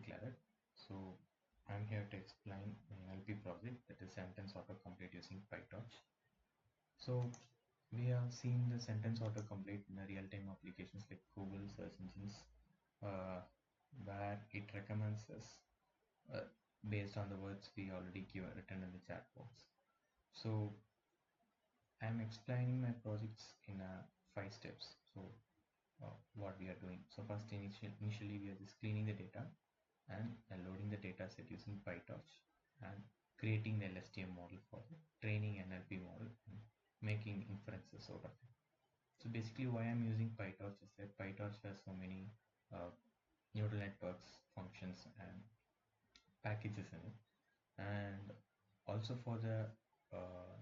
Claret. So I'm here to explain an NLP project, that is sentence autocomplete using Pytorch. So we have seen the sentence autocomplete in the real-time applications like Google search engines, uh, where it recommends us uh, based on the words we already written in the chat box. So I'm explaining my projects in 5 steps. So what we are doing. So first, initially we are just cleaning the data and loading the data set using Pytorch and creating the LSTM model for the training NLP model and making inferences out of it. So basically why I'm using Pytorch is that Pytorch has so many uh, neural networks, functions and packages in it. And also for the uh,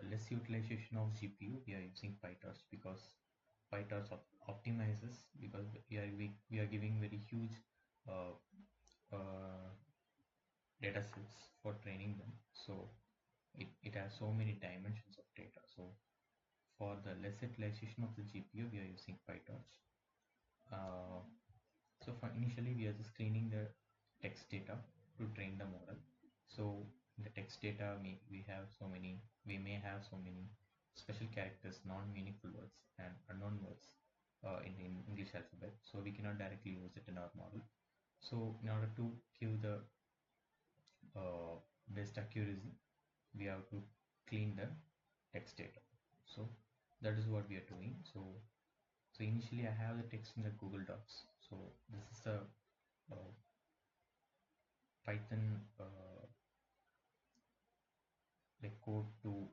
less utilization of GPU, we are using Pytorch because Pytorch optimizes, because we are giving very huge uh, uh, data sets for training them. So it has so many dimensions of data. So for the less utilization of the GPU, we are using Pytorch. Uh, so for initially, we are just cleaning the text data to train the model. So in the text data, we may have so many special characters, non-meaningful words and unknown words in the English alphabet. So we cannot directly use it in our model. So in order to give the best accuracy, we have to clean the text data. So that is what we are doing. So initially I have the text in the Google Docs. So this is the uh, Python like code to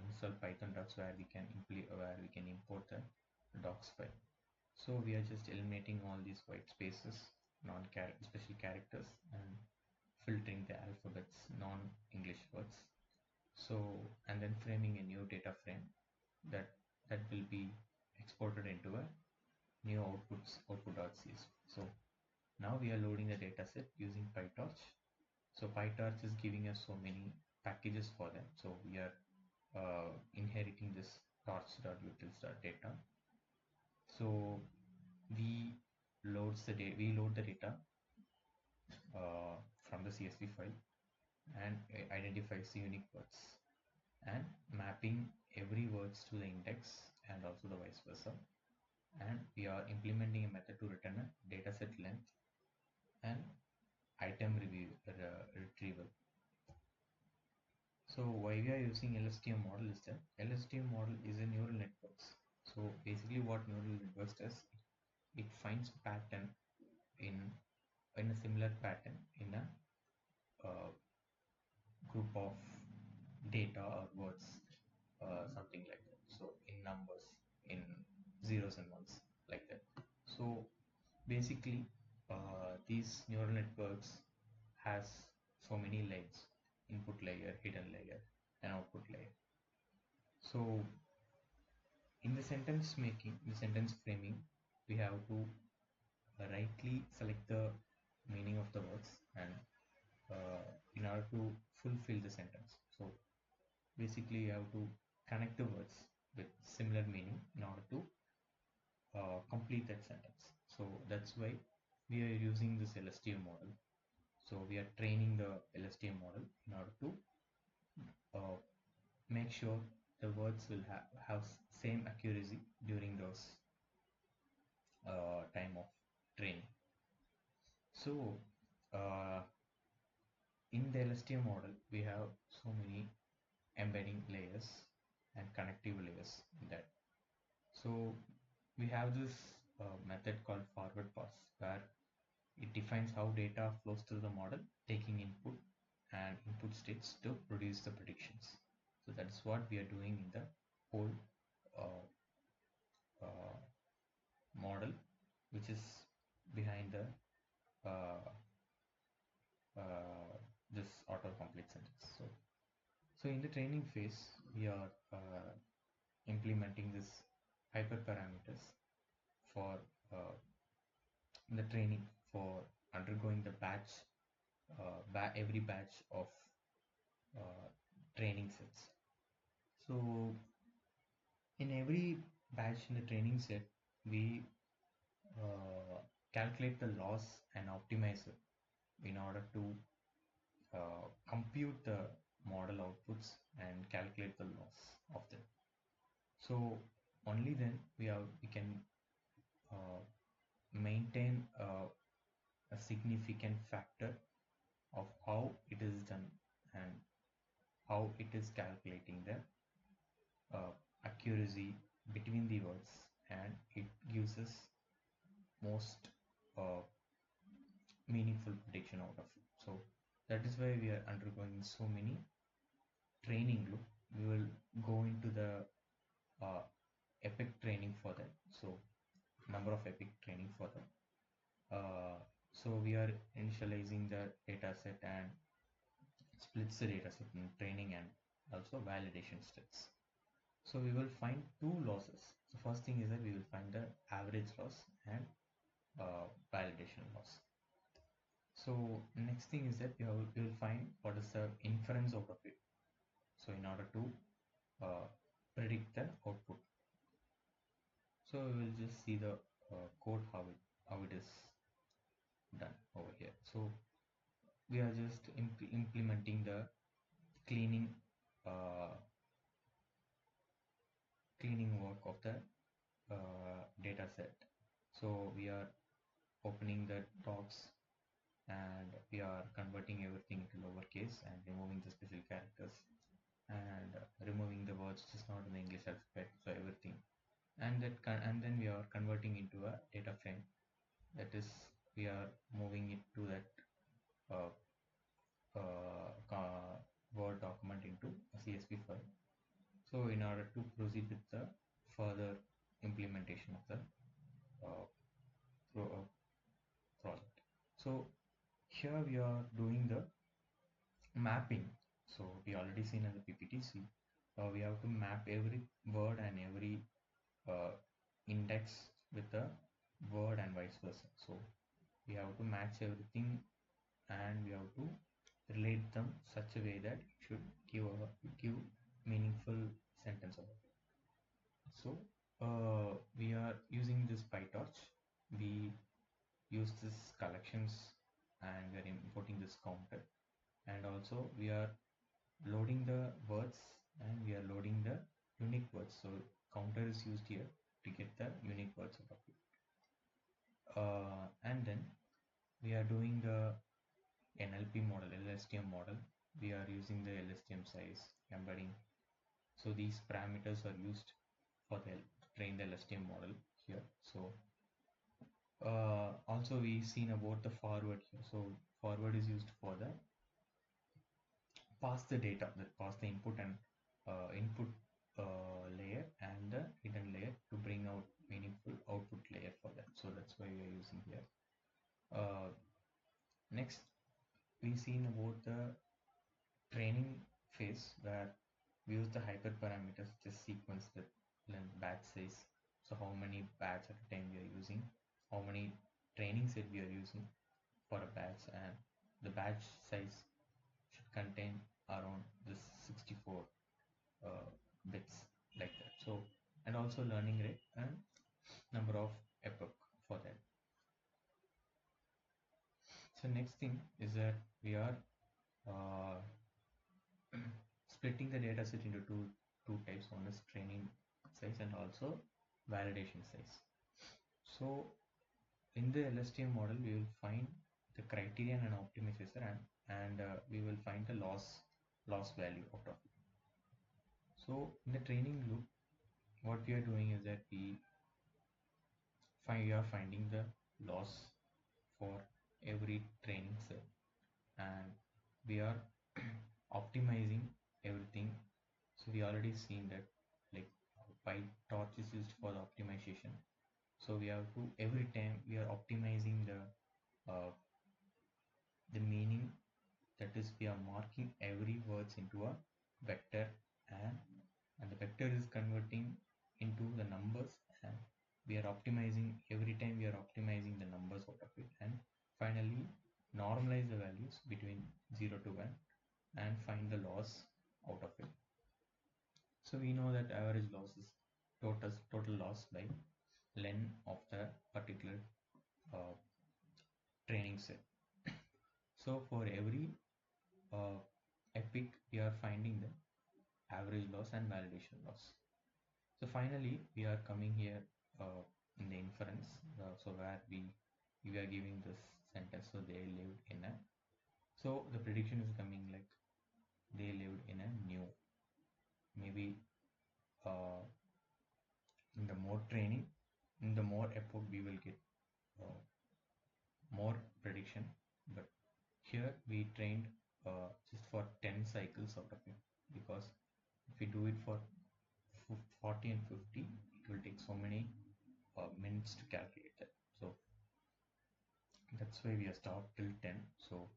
install Python docs, where we can import the docs file. So we are just eliminating all these white spaces, special characters, and filtering the alphabets, non-English words. So and then framing a new data frame that will be exported into a new output.csv. So now we are loading the dataset using PyTorch. So PyTorch is giving us so many packages for them. So we are inheriting this torch.utils.data. So we we load the data from the CSV file and identifies the unique words and mapping every words to the index and also the vice versa. And we are implementing a method to return a dataset length and retrieval. So why we are using LSTM model is that LSTM model is a neural networks. So basically what neural networks does, it finds pattern in a similar pattern in a uh, group of data or words, something like that. So in numbers, in zeros and ones, like that. So basically, these neural networks has so many layers: input layer, hidden layer, and output layer. So in the sentence framing, we have to rightly select the meaning of the words and in order to fulfill the sentence. So basically you have to connect the words with similar meaning in order to complete that sentence. So that's why we are using this LSTM model. So we are training the LSTM model in order to uh, make sure the words will have same accuracy during those time of training. So in the LSTM model, we have so many embedding layers and connective layers in that. So we have this method called forward pass, where it defines how data flows through the model, taking input and input states to produce the predictions. So that's what we are doing in the whole uh, uh, model, which is behind the uh, this autocomplete sentence. So in the training phase, we are implementing this hyperparameters for the training, for undergoing the every batch of uh, training sets. So in every batch in the training set, we calculate the loss and optimize it in order to compute the model outputs and calculate the loss of them. So only then we can uh, maintain a significant factor of how it is done and how it is calculating the accuracy between the words, and it gives us most uh, meaningful prediction out of it. So that is why we are undergoing so many training loop. We will go into the uh, epic training for that. So number of epic training for that. So we are initializing the data set and splits the data set in training and also validation steps. So we will find two losses. The first thing is that we will find the average loss and validation loss. So next thing is that we will find what is the inference out of it. So in order to predict the output. So we will just see the code how it is done over here. So we are just implementing the cleaning uh, cleaning work of the data set. So we are opening the docs and we are converting everything into lowercase and removing the special characters and removing the words just not in the English alphabet, so everything, and and then we are converting into a data frame, that is we are moving it to that uh, Word document into a CSV file. So in order to proceed with the further implementation of the uh, project. So here we are doing the mapping. So we already seen in the PPTC, we have to map every word and every uh, index with the word and vice versa. So we have to match everything and we have to relate them such a way that it should give meaningful sentence of it. So we are using this Pytorch. We use this collections and we are importing this counter, and also we are loading the words and we are loading the unique words. So counter is used here to get the unique words out of it. And then we are doing the NLP model, LSTM model. We are using the LSTM size embedding. So these parameters are used for the train the LSTM model here. So also we seen about the forward here. So forward is used for the pass the data, that pass the input and input layer and the hidden layer to bring out meaningful output layer for that. So that's why we are using here. Next we seen about the training phase where we use the hyperparameters, just sequence with length, batch size. So how many batch at a time we are using, how many training set we are using for a batch, and the batch size should contain around this 64 bits like that. So and also learning rate and number of epoch for that. So next thing is that we are uh, splitting the data set into two types. One is training size and also validation size. So in the LSTM model we will find the criterion and optimizer, and we will find the loss value out of it. So in the training loop what we are doing is that we are finding the loss for every training set, and we are optimizing everything. So we already seen that like PyTorch is used for the optimization. So we have to every time we are optimizing the meaning, that is we are marking every words into a vector, and the vector is converting into the numbers, and we are optimizing every time we are optimizing the numbers out of it, and finally normalize the values between 0 to 1 and find the loss out of it. So we know that average loss is total loss by len of the particular uh, training set. So for every epic we are finding the average loss and validation loss. So finally we are coming here in the inference, so where we are giving this sentence, so they lived in a, so the prediction is coming like they lived in a new, maybe uh, in the more training, in the more epoch we will get uh, more prediction. But here we trained just for 10 cycles out of it, because if we do it for 40 and 50, it will take so many minutes to calculate that. So that's why we are stopped till 10. So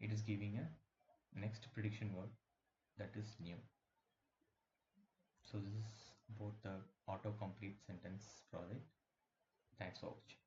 it is giving a next prediction word that is new. So this is about the autocomplete sentence project. Thanks for watching.